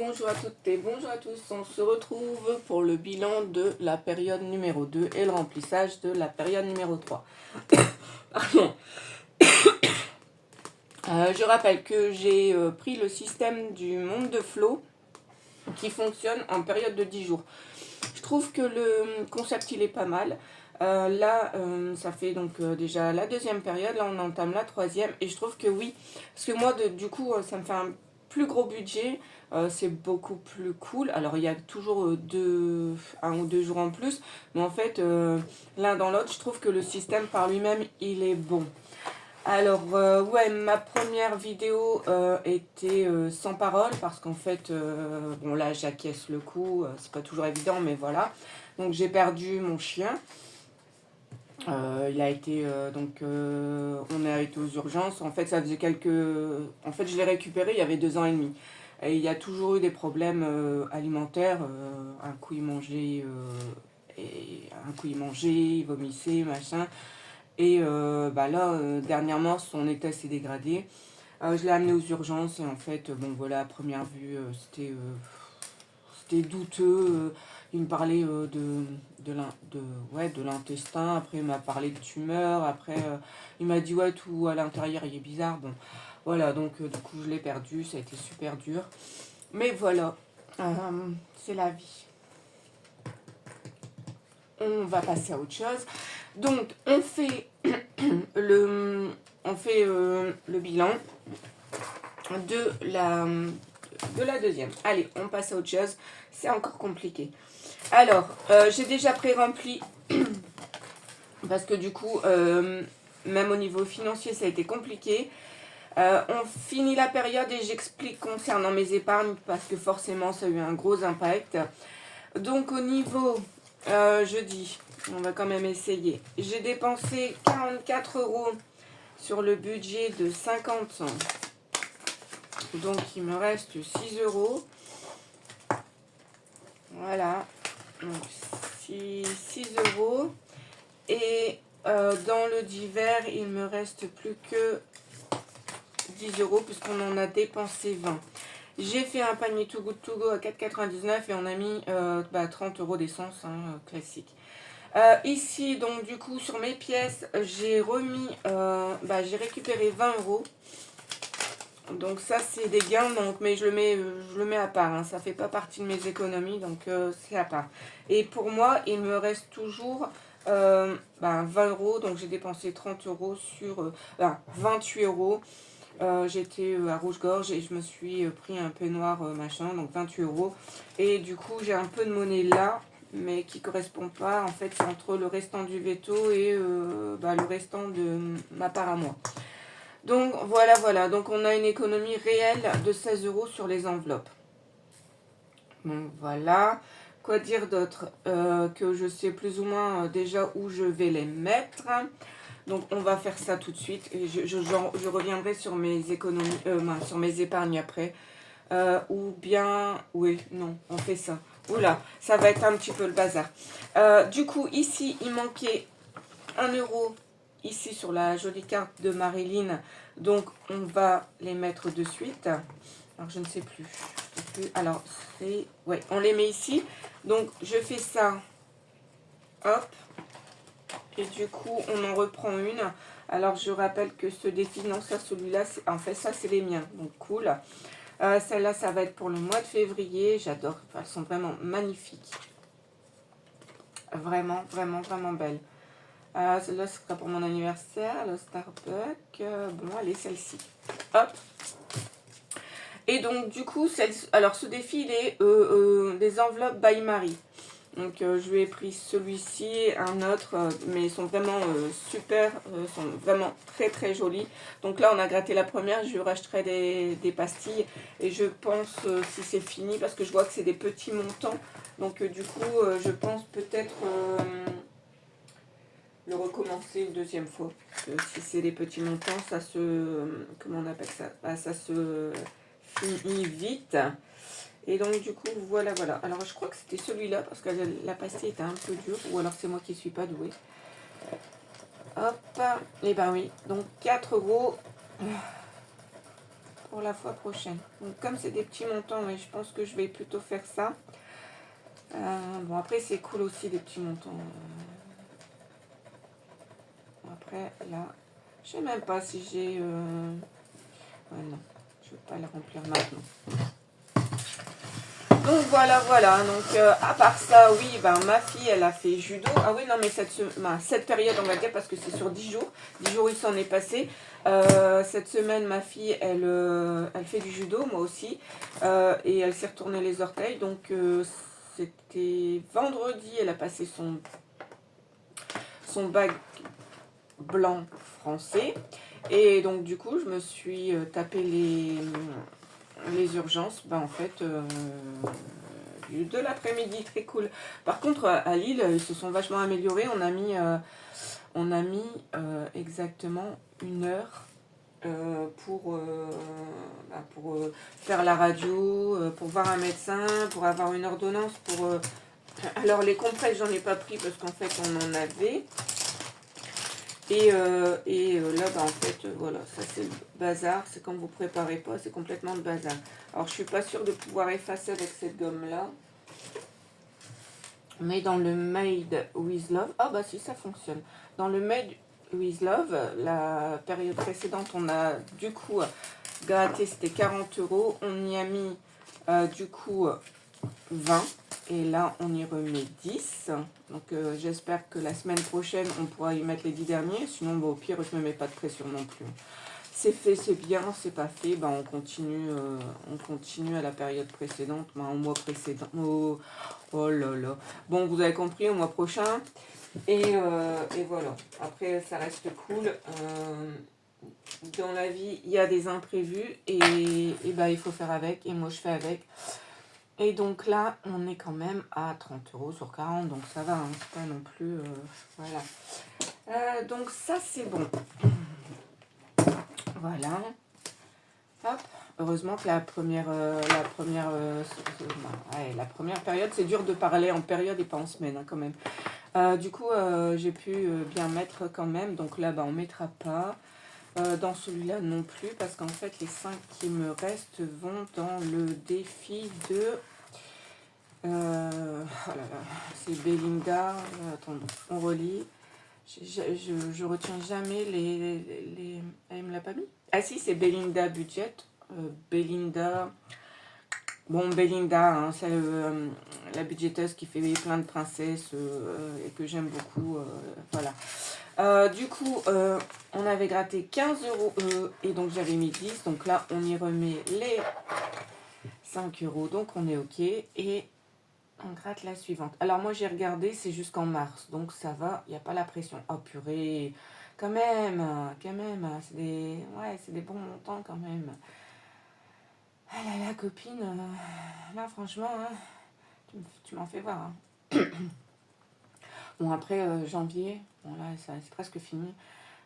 Bonjour à toutes et bonjour à tous, on se retrouve pour le bilan de la période numéro 2 et le remplissage de la période numéro 3. Pardon. Je rappelle que j'ai pris le système du monde de flow qui fonctionne en période de 10 jours. Je trouve que le concept il est pas mal. Ça fait donc déjà la deuxième période, là on entame la troisième et je trouve que oui, parce que moi du coup ça me fait un plus gros budget, c'est beaucoup plus cool. Alors il y a toujours un ou deux jours en plus, mais en fait l'un dans l'autre, je trouve que le système par lui-même il est bon. Alors ouais, ma première vidéo était sans parole parce qu'en fait, bon là j'acquiesce le coup, c'est pas toujours évident mais voilà. Donc j'ai perdu mon chien. Il a été on a été aux urgences. En fait, ça faisait en fait, je l'ai récupéré il y avait 2 ans et demi. Et il y a toujours eu des problèmes alimentaires. Un coup il mangeait, il vomissait, machin. Et dernièrement, son état s'est dégradé. Je l'ai amené aux urgences et en fait, bon voilà, à première vue, c'était douteux. Il me parlait de l'intestin. Après, il m'a parlé de tumeur. Après, il m'a dit, ouais, tout à l'intérieur, il est bizarre. Bon, voilà, donc du coup, je l'ai perdu. Ça a été super dur. Mais voilà, c'est la vie. On va passer à autre chose. Donc, on fait le bilan de la deuxième. Allez, on passe à autre chose. C'est encore compliqué. Alors, j'ai déjà pré-rempli parce que du coup, même au niveau financier, ça a été compliqué. On finit la période et j'explique concernant mes épargnes parce que forcément, ça a eu un gros impact. Donc, au niveau jeudi, on va quand même essayer. J'ai dépensé 44 € sur le budget de 50. Donc, il me reste 6 €. Voilà. Donc, 6 €. Et dans le divers, il me reste plus que 10 € puisqu'on en a dépensé 20. J'ai fait un panier Too Good To Go à 4,99 et on a mis 30 € d'essence, classique. Ici, donc du coup, sur mes pièces, j'ai j'ai récupéré 20 €. Donc ça, c'est des gains, donc, mais je le mets à part. Hein, ça fait pas partie de mes économies, donc c'est à part. Et pour moi, il me reste toujours 20 €. Donc j'ai dépensé 30 € sur 28 €. J'étais à Rouge-Gorge et je me suis pris un peignoir machin, donc 28 €. Et du coup, j'ai un peu de monnaie là, mais qui correspond pas. En fait, c'est entre le restant du veto et le restant de ma part à moi. Donc voilà. Donc on a une économie réelle de 16 € sur les enveloppes. Donc voilà. Quoi dire d'autre que je sais plus ou moins déjà où je vais les mettre. Donc on va faire ça tout de suite et je reviendrai sur mes économies, sur mes épargnes après. On fait ça. Oula, ça va être un petit peu le bazar. Du coup, ici, il manquait 1 € ici sur la jolie carte de Marilyn. Donc on va les mettre de suite. Alors je ne sais plus. Alors on les met ici. Donc je fais ça. Hop. Et du coup, on en reprend une. Alors, je rappelle que ce défi, non, ça, celui-là, en fait, ça, c'est les miens. Donc, cool. Celle-là, ça va être pour le mois de février. J'adore. Elles sont vraiment magnifiques. Vraiment belles. Celle-là, ce sera pour mon anniversaire. Le Starbucks. Bon, allez, celle-ci. Hop. Et donc, du coup, ce défi, il est des enveloppes by Marie. Donc je lui ai pris celui-ci, un autre, mais ils sont vraiment super, sont vraiment très jolis. Donc là on a gratté la première, je lui rachèterai des pastilles et je pense si c'est fini, parce que je vois que c'est des petits montants. Donc du coup je pense peut-être le recommencer une deuxième fois. Si c'est des petits montants, ça se, comment on appelle ça, ça se finit vite. Et donc du coup, voilà. Alors je crois que c'était celui-là, parce que la pastille était un peu dure, ou alors c'est moi qui ne suis pas douée. Hop, et ben oui, donc 4 € pour la fois prochaine. Donc comme c'est des petits montants, mais je pense que je vais plutôt faire ça. Bon, après c'est cool aussi des petits montants. Après là, je sais même pas si j'ai... Ouais, non, je ne vais pas le remplir maintenant. Donc voilà, voilà. Donc à part ça, oui, ben, ma fille, elle a fait judo. Ah oui, non, mais cette période, on va dire, parce que c'est sur 10 jours. 10 jours, il s'en est passé. Cette semaine, ma fille, elle fait du judo, moi aussi. Et elle s'est retournée les orteils. Donc c'était vendredi, elle a passé son bac blanc français. Et donc du coup, je me suis tapé les urgences, ben, en fait, de l'après-midi, très cool. Par contre, à Lille, ils se sont vachement améliorés. On a mis exactement 1 heure pour faire la radio, pour voir un médecin, pour avoir une ordonnance. Alors, les compresses, j'en ai pas pris parce qu'en fait, on en avait. Et là, bah, en fait, voilà, ça c'est le bazar. C'est quand vous préparez pas, c'est complètement le bazar. Alors, je suis pas sûre de pouvoir effacer avec cette gomme-là. Mais dans le Made with Love, ah bah si, ça fonctionne. Dans le Made with Love, la période précédente, on a du coup gratté, c'était 40 €. On y a mis du coup 20. Et là, on y remet 10. Donc, j'espère que la semaine prochaine, on pourra y mettre les 10 derniers. Sinon, bah, au pire, je ne me mets pas de pression non plus. C'est fait, c'est bien. C'est pas fait, bah, on continue à la période précédente, bah, au mois précédent. Oh là là. Bon, vous avez compris, au mois prochain. Et voilà. Après, ça reste cool. Dans la vie, il y a des imprévus. Et bah, il faut faire avec. Et moi, je fais avec. Et donc là, on est quand même à 30 € sur 40, donc ça va, hein, c'est pas non plus... voilà. Donc ça, c'est bon. Voilà. Hop. Heureusement que la première période, c'est dur de parler en période et pas en semaine, hein, quand même. Du coup, j'ai pu bien mettre quand même, donc là, bah, on ne mettra pas. Dans celui-là non plus, parce qu'en fait, les 5 qui me restent vont dans le défi de... oh là là, c'est Belinda. Attends, on relit. Je retiens jamais les... Elle me l'a pas mis? Ah si, c'est Belinda Budget. Belinda... Bon, Belinda, hein, c'est la budgéteuse qui fait plein de princesses et que j'aime beaucoup. Voilà. Du coup, on avait gratté 15 € et donc j'avais mis 10. Donc là, on y remet les 5 €. Donc on est OK. Et on gratte la suivante. Alors moi, j'ai regardé, c'est jusqu'en mars. Donc ça va, il n'y a pas la pression. Oh purée, quand même. C'est des bons montants quand même. Ah là là, copine, là franchement, hein, tu m'en fais voir. Hein. Bon, après, janvier, bon là, c'est presque fini.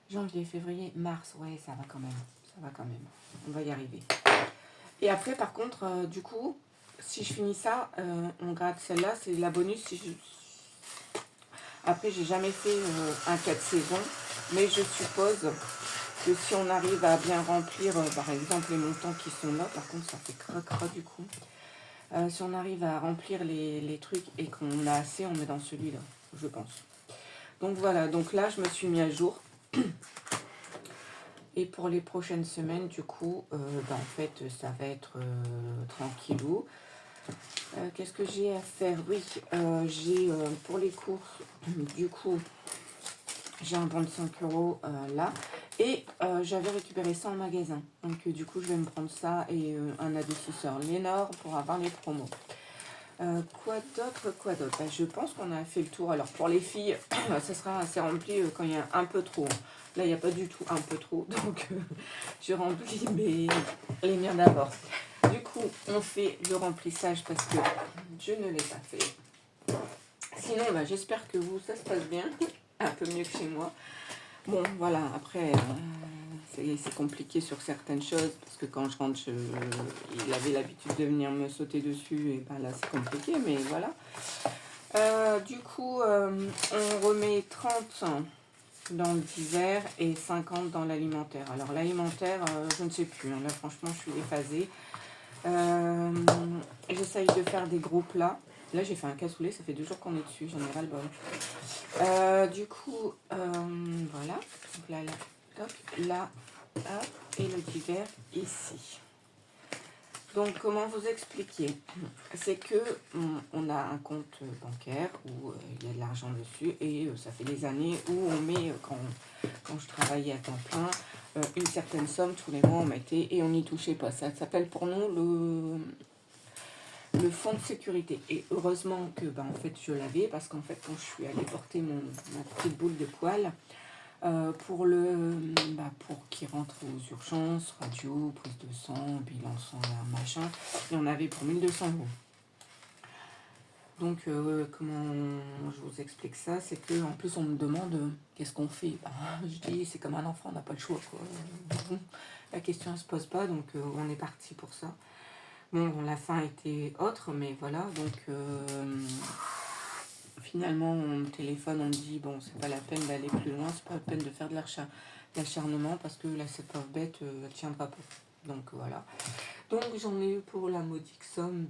Janvier, février, mars, ouais, ça va quand même. Ça va quand même. On va y arriver. Et après, par contre, du coup, si je finis ça, on gratte celle-là, c'est la bonus. Après, j'ai jamais fait un 4 saisons, mais je suppose que si on arrive à bien remplir, par exemple, les montants qui sont là, par contre, ça fait cracra du coup. Si on arrive à remplir les trucs et qu'on a assez, on met dans celui-là, je pense. Donc voilà, donc là, je me suis mis à jour. Et pour les prochaines semaines, du coup, en fait, ça va être tranquillou. Qu'est-ce que j'ai à faire? Oui, j'ai pour les courses, du coup, j'ai un bon de 5 € là. Et j'avais récupéré ça en magasin. Donc du coup, je vais me prendre ça et un adoucisseur Lénore pour avoir les promos. Quoi d'autre? Je pense qu'on a fait le tour. Alors pour les filles, ça sera assez rempli quand il y a un peu trop. Là, il n'y a pas du tout un peu trop. Donc je remplis les miens d'abord. Du coup, on fait le remplissage parce que je ne l'ai pas fait. Sinon, j'espère que vous, ça se passe bien. Un peu mieux que chez moi. Bon, voilà, après, c'est compliqué sur certaines choses, parce que quand je rentre, il avait l'habitude de venir me sauter dessus, et là, c'est compliqué, mais voilà. Du coup, on remet 30 dans le divers et 50 dans l'alimentaire. Alors l'alimentaire, je ne sais plus. Hein. Là, franchement, je suis déphasée. J'essaye de faire des gros plats. Là, j'ai fait un cassoulet. Ça fait 2 jours qu'on est dessus. J'en ai ras le bol. Du coup, voilà. Donc là, là, hop, là, hop, et le divers ici. Donc, comment vous expliquer? C'est que on a un compte bancaire où il y a de l'argent dessus et ça fait des années où on met, quand je travaillais à temps plein, une certaine somme tous les mois on mettait et on n'y touchait pas. Ça s'appelle pour nous le fonds de sécurité. Et heureusement que en fait je l'avais parce qu'en fait quand je suis allée porter ma petite boule de poil, pour qu'il rentre aux urgences, radio, prise de sang, bilan sanguin, machin, il y en avait pour 1200 euros. Donc, comment je vous explique ça? C'est que en plus, on me demande qu'est-ce qu'on fait. Je dis, c'est comme un enfant, on n'a pas le choix, quoi. La question ne se pose pas, donc on est parti pour ça. Bon, la fin était autre, mais voilà, donc finalement, on me téléphone, on me dit, bon, c'est pas la peine d'aller plus loin, c'est pas la peine de faire de l'acharnement, parce que là, cette pauvre bête, elle tiendra pas. Donc, voilà. Donc, j'en ai eu pour la modique somme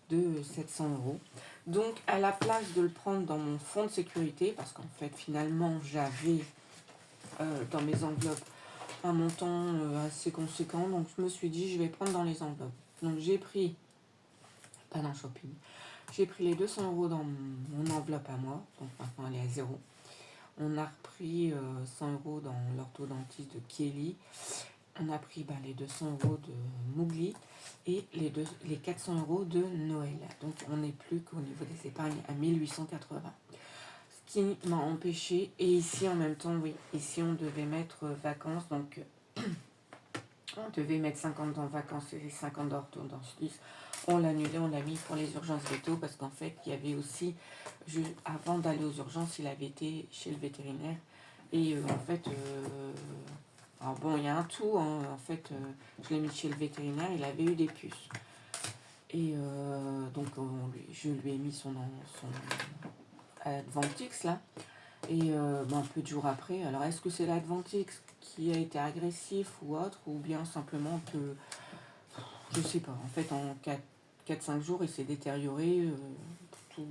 de 700 euros. Donc, à la place de le prendre dans mon fonds de sécurité, parce qu'en fait, finalement, j'avais dans mes enveloppes un montant assez conséquent, donc je me suis dit, je vais prendre dans les enveloppes. Donc, j'ai pris, pas dans le shopping, j'ai pris les 200 euros dans mon enveloppe à moi, donc maintenant elle est à 0. On a repris 100 euros dans l'orthodontiste de Kelly. On a pris les 200 euros de Mougli et les 400 euros de Noël. Donc on n'est plus qu'au niveau des épargnes à 1880. Ce qui m'a empêché. Et ici en même temps, oui, ici on devait mettre vacances. Donc on devait mettre 50 dans vacances et 50 d'orthodontiste. On l'a annulé, on l'a mis pour les urgences véto parce qu'en fait, il y avait aussi, avant d'aller aux urgences, il avait été chez le vétérinaire. Et en fait, alors bon, il y a un tout, hein, en fait, je l'ai mis chez le vétérinaire, il avait eu des puces. Et donc, je lui ai mis son Advantix, là. Et peu de jours après, alors est-ce que c'est l'Advantix qui a été agressif ou autre, ou bien simplement que, je sais pas, en fait, en 4-5 jours, il s'est détérioré, tout...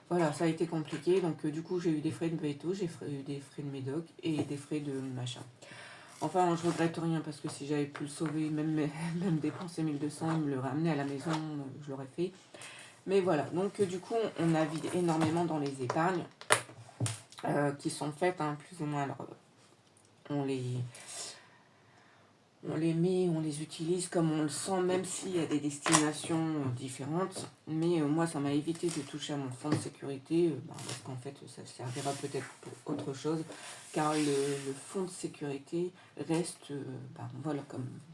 Voilà, ça a été compliqué, donc du coup, j'ai eu des frais de veto, j'ai eu des frais de médoc et des frais de machin. Enfin, je regrette rien parce que si j'avais pu le sauver, même dépenser 1200 et me le ramener à la maison, je l'aurais fait. Mais voilà, donc du coup, on navigue énormément dans les épargnes qui sont faites, hein, plus ou moins. Alors, on les met, on les utilise comme on le sent, même s'il y a des destinations différentes. Mais moi, ça m'a évité de toucher à mon fonds de sécurité, parce qu'en fait, ça servira peut-être pour autre chose. Car le fonds de sécurité reste, voilà,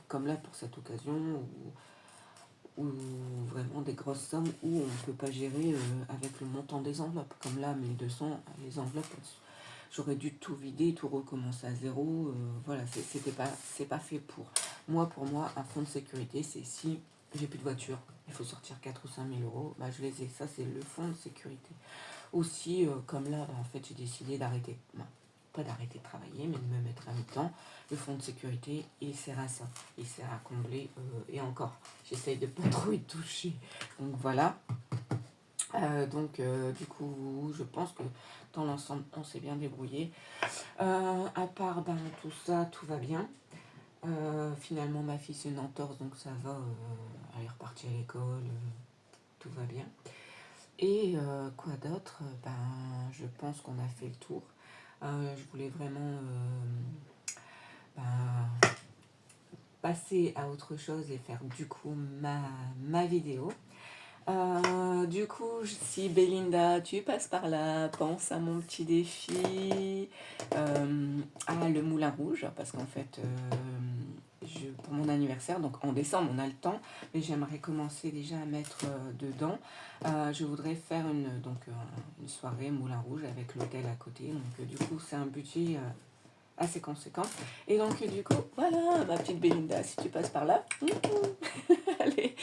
comme là pour cette occasion, ou vraiment des grosses sommes où on ne peut pas gérer avec le montant des enveloppes. Comme là, 1200, les enveloppes, j'aurais dû tout vider, tout recommencer à zéro. Voilà, c'est pas fait pour. Pour moi, un fonds de sécurité, c'est si j'ai plus de voiture, il faut sortir 4 ou 5 000 euros, je les ai. Ça, c'est le fonds de sécurité. Aussi, comme là, en fait, j'ai décidé d'arrêter. Pas d'arrêter de travailler, mais de me mettre à mi-temps. Le fonds de sécurité, il sert à ça. Il sert à combler. Et encore, j'essaye de pas trop y toucher. Donc voilà. Du coup, je pense que dans l'ensemble, on s'est bien débrouillé. À part tout ça, tout va bien. Finalement, ma fille, c'est une entorse, donc ça va. Elle est repartie à l'école. Tout va bien. Et quoi d'autre? Je pense qu'on a fait le tour. Je voulais vraiment passer à autre chose et faire du coup ma vidéo. Du coup, si Belinda, tu passes par là, pense à mon petit défi, à le Moulin Rouge, parce qu'en fait, pour mon anniversaire, donc en décembre, on a le temps, mais j'aimerais commencer déjà à mettre dedans. Je voudrais faire une soirée Moulin Rouge avec l'hôtel à côté, donc du coup, c'est un budget assez conséquent. Et donc, du coup, voilà, ma petite Belinda, si tu passes par là. Allez,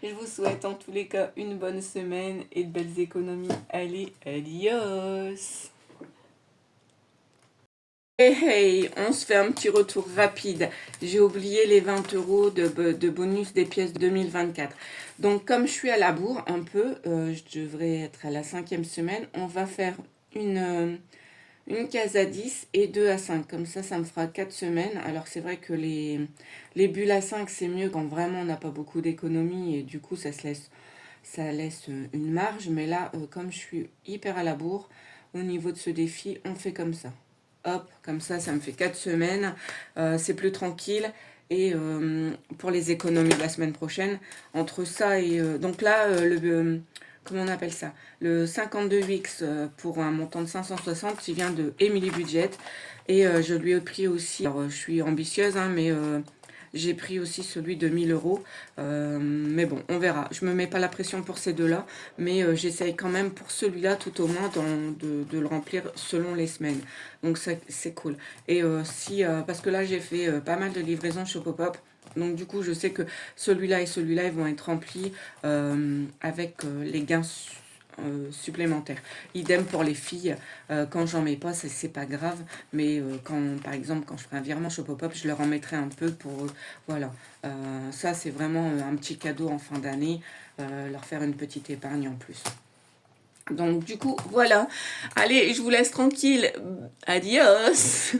je vous souhaite en tous les cas une bonne semaine et de belles économies. Allez, adios! Hey, on se fait un petit retour rapide. J'ai oublié les 20 euros de bonus des pièces 2024. Donc, comme je suis à la bourre un peu, je devrais être à la 5e semaine, on va faire une case à 10 et deux à 5. Comme ça me fera 4 semaines. Alors, c'est vrai que les bulles à 5, c'est mieux quand vraiment on n'a pas beaucoup d'économies et du coup, ça laisse une marge. Mais là, comme je suis hyper à la bourre, au niveau de ce défi, on fait comme ça. Hop, comme ça me fait 4 semaines. C'est plus tranquille. Et pour les économies de la semaine prochaine, entre ça et... donc là, comment on appelle ça? Le 52 Wix pour un montant de 560 qui vient de Emily Budget. Et je lui ai pris aussi... Alors, je suis ambitieuse, hein, mais... j'ai pris aussi celui de 1000 euros. Mais bon, on verra. Je me mets pas la pression pour ces deux-là. Mais j'essaye quand même pour celui-là, tout au moins, de le remplir selon les semaines. Donc, c'est cool. Et parce que là, j'ai fait pas mal de livraisons chez Pop-Up. Donc, du coup, je sais que celui-là et celui-là, ils vont être remplis avec les gains supplémentaires. Idem pour les filles, quand j'en mets pas, c'est pas grave, mais par exemple, quand je ferai un virement chez Pop-Up, je leur en mettrai un peu pour, voilà, ça c'est vraiment un petit cadeau en fin d'année, leur faire une petite épargne en plus. Donc du coup, voilà, allez, je vous laisse tranquille, adios.